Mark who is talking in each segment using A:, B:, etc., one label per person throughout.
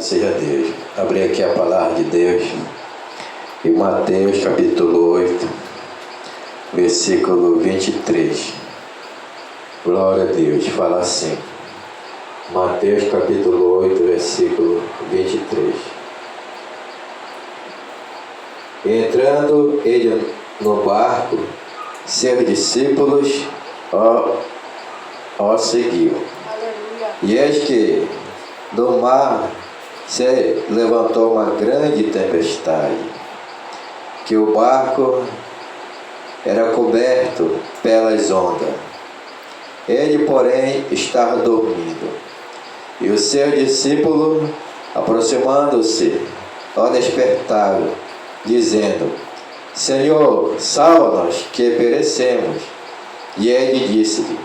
A: seja Deus. Abri aqui a palavra de Deus em Mateus capítulo 8, versículo 23. Glória a Deus, fala assim. Mateus capítulo 8, versículo 23. Entrando ele no barco, seus discípulos o seguiam. E eis que do mar se levantou uma grande tempestade, que o barco era coberto pelas ondas. Ele, porém, estava dormindo. E o seu discípulo, aproximando-se, o despertaram, dizendo: Senhor, salva-nos, que perecemos. E ele disse-lhe: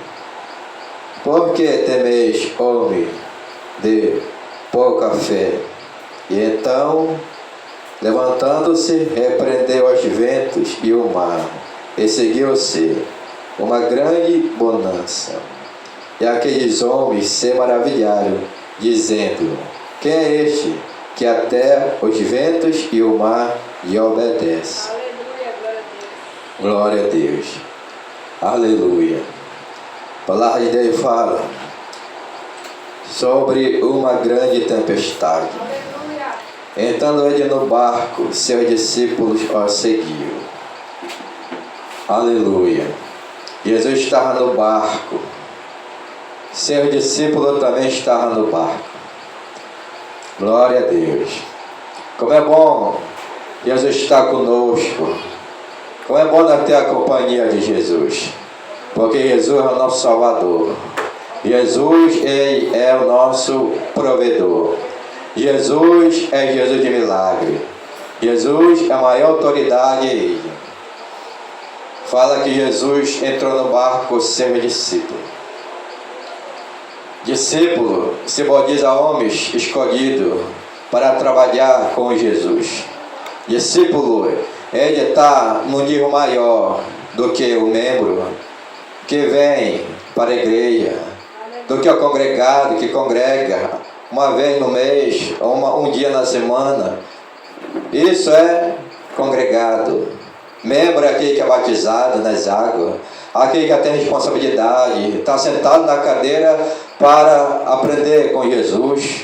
A: Por que temeis, homem de pouca fé? E então, levantando-se, repreendeu os ventos e o mar, e seguiu-se uma grande bonança. E aqueles homens se maravilharam, dizendo: Quem é este que até os ventos e o mar lhe obedecem? Glória a Deus. Aleluia. A palavra de Deus fala sobre uma grande tempestade. Entrando ele no barco, seus discípulos o seguiam. Aleluia. Jesus estava no barco. Seus discípulos também estavam no barco. Glória a Deus. Como é bom Jesus estar conosco. Como é bom nós ter a companhia de Jesus. Porque Jesus é o nosso Salvador. Jesus, Ele é o nosso provedor. Jesus é Jesus de milagre. Jesus é a maior autoridade. Fala que Jesus entrou no barco com seus discípulos. Discípulo simboliza homens escolhidos para trabalhar com Jesus. Discípulo, ele está no nível maior do que o membro que vem para a igreja, do que o congregado que congrega uma vez no mês, ou um dia na semana. Isso é congregado. Membro é aquele que é batizado nas águas, aquele que tem responsabilidade, está sentado na cadeira para aprender com Jesus,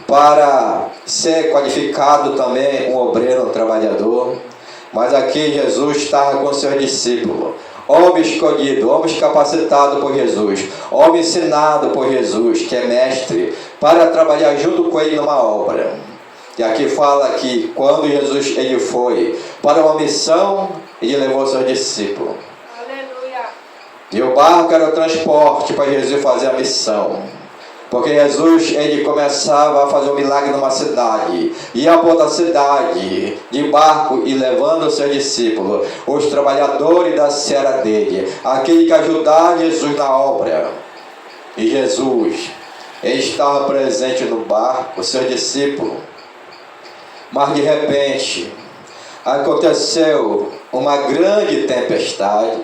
A: para ser qualificado também um obreiro, um trabalhador. Mas aqui Jesus estava com seus discípulos, homem escolhido, homem capacitado por Jesus, homem ensinado por Jesus, que é mestre, para trabalhar junto com ele numa obra. E aqui fala que quando Jesus ele foi para uma missão, ele levou seus discípulos. Aleluia. E o barco era o transporte para Jesus fazer a missão. Porque Jesus ele começava a fazer um milagre numa cidade, ia para outra cidade de barco e levando os seus discípulos, os trabalhadores da seara dele, aquele que ajudava Jesus na obra. E Jesus ele estava presente no barco, os seus discípulos. Mas de repente aconteceu uma grande tempestade.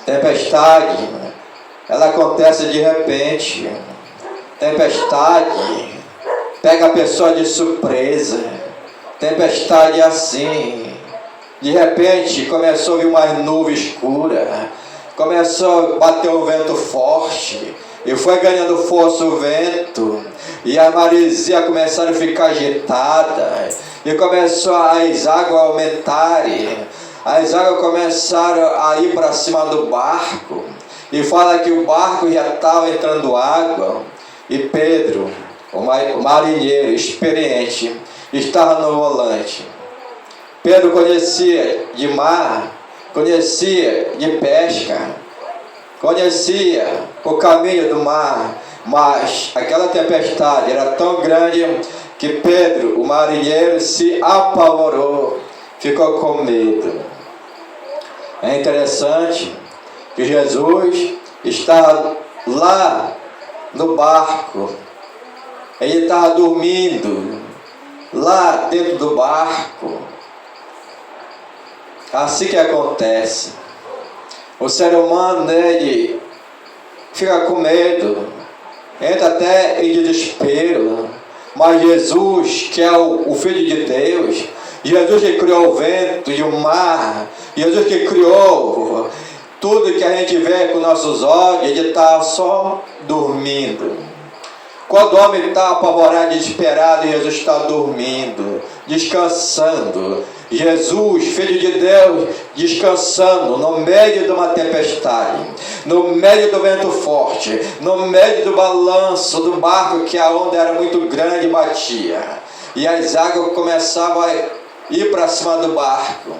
A: Tempestade, ela acontece de repente. Tempestade pega a pessoa de surpresa. Tempestade é assim. De repente começou a vir uma nuvem escura. Começou a bater um vento forte. E foi ganhando força o vento. E a maresia começaram a ficar agitada. E começou as águas a aumentarem. As águas começaram a ir para cima do barco. E fala que o barco já estava entrando água. E Pedro, o marinheiro experiente, estava no volante. Pedro conhecia de mar, conhecia de pesca, conhecia o caminho do mar. Mas aquela tempestade era tão grande que Pedro, o marinheiro, se apavorou, ficou com medo. É interessante que Jesus estava lá no barco, ele estava dormindo lá dentro do barco. Assim que acontece, o ser humano ele fica com medo, entra até em desespero, Mas Jesus, que é o Filho de Deus, Jesus que criou o vento e o mar, Jesus que criou tudo que a gente vê com nossos olhos, ele está só dormindo. Quando o homem está apavorado e desesperado, Jesus está dormindo, descansando. Jesus, Filho de Deus, descansando no meio de uma tempestade, no meio do vento forte, no meio do balanço do barco, que a onda era muito grande e batia. E as águas começavam a ir para cima do barco.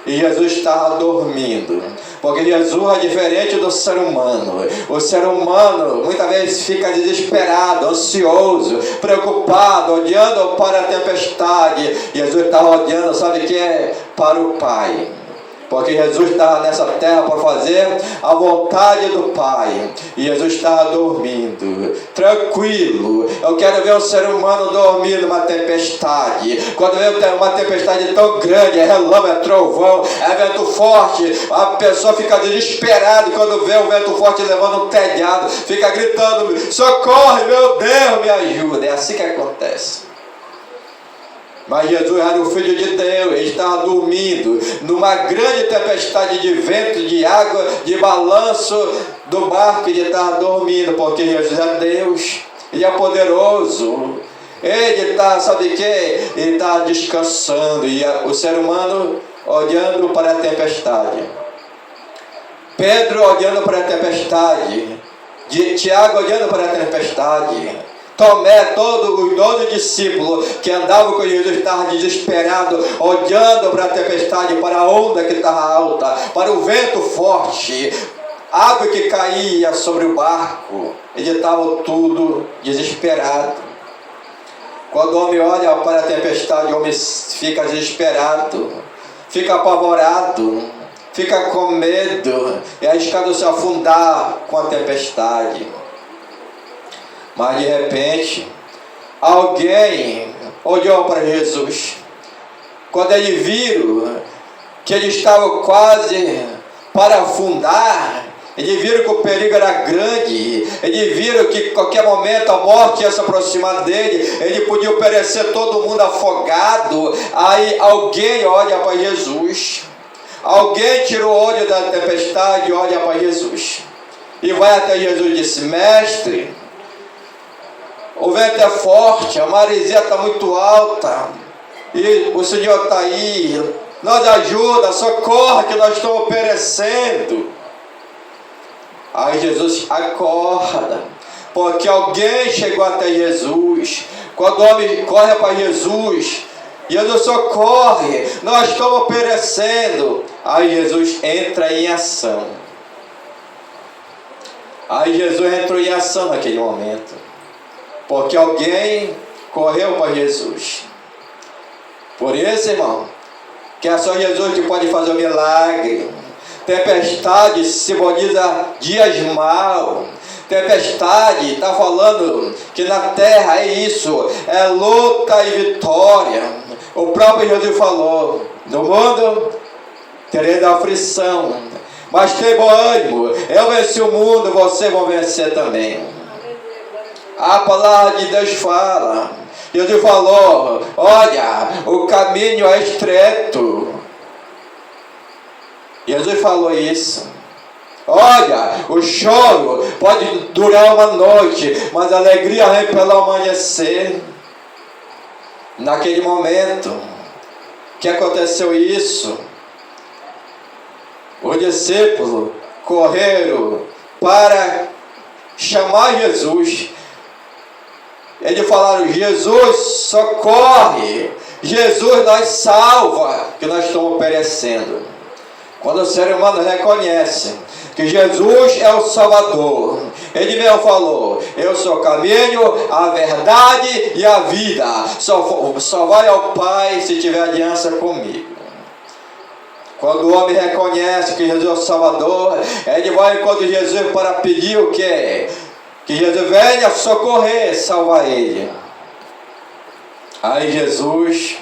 A: E Jesus estava dormindo, porque Jesus é diferente do ser humano. O ser humano muitas vezes fica desesperado, ansioso, preocupado, olhando para a tempestade. Jesus estava olhando, sabe o que é? Para o Pai. Porque Jesus estava nessa terra para fazer a vontade do Pai. E Jesus estava dormindo, tranquilo. Eu quero ver o ser humano dormir numa tempestade. Quando vê uma tempestade tão grande, é relâmpago, é trovão, é vento forte, a pessoa fica desesperada quando vê o vento forte levando um telhado, fica gritando: socorre, meu Deus, me ajuda. É assim que acontece. Mas Jesus era o Filho de Deus, ele estava dormindo numa grande tempestade de vento, de água, de balanço do barco. Ele estava dormindo, porque Jesus é Deus, ele é poderoso. Ele está, sabe o que? Ele está descansando, e o ser humano olhando para a tempestade. Pedro olhando para a tempestade, Tiago olhando para a tempestade. Tomé, todos os 12 discípulos que andavam com Jesus estavam desesperados, olhando para a tempestade, para a onda que estava alta, para o vento forte, água que caía sobre o barco. Eles estavam tudo desesperado. Quando o homem olha para a tempestade, o homem fica desesperado, fica apavorado, fica com medo, e arriscado se afundar com a tempestade. Mas de repente, alguém olhou para Jesus. Quando eles viram que ele estava quase para afundar, eles viram que o perigo era grande, eles viram que em qualquer momento a morte ia se aproximar dele, ele podia perecer, todo mundo afogado. Aí alguém olha para Jesus, alguém tira o olho da tempestade e olha para Jesus, e vai até Jesus e disse: mestre, o vento é forte, a maresia está muito alta, e o Senhor está aí, nos ajuda, socorre que nós estamos perecendo. Aí Jesus acorda, porque alguém chegou até Jesus. Quando o homem corre para Jesus, Jesus socorre, nós estamos perecendo. Aí Jesus entra em ação. Aí Jesus entrou em ação naquele momento, porque alguém correu para Jesus. Por isso, irmão, que é só Jesus que pode fazer o milagre. Tempestade simboliza dias maus. Tempestade está falando que na terra é isso, é luta e vitória. O próprio Jesus falou: no mundo tereis aflição, mas tem bom ânimo, eu venci o mundo, vocês vão vencer também. A palavra de Deus fala. Jesus falou: olha, o caminho é estreito. Jesus falou isso. Olha, o choro pode durar uma noite, mas a alegria vem pelo amanhecer. Naquele momento que aconteceu isso, os discípulos correram para chamar Jesus. Eles falaram: Jesus, socorre, Jesus, nos salva, que nós estamos perecendo. Quando o ser humano reconhece que Jesus é o Salvador, ele mesmo falou: eu sou o caminho, a verdade e a vida, só vai ao Pai se tiver aliança comigo. Quando o homem reconhece que Jesus é o Salvador, ele vai enquanto Jesus para pedir o quê? Que Jesus venha socorrer, salvar ele. Aí Jesus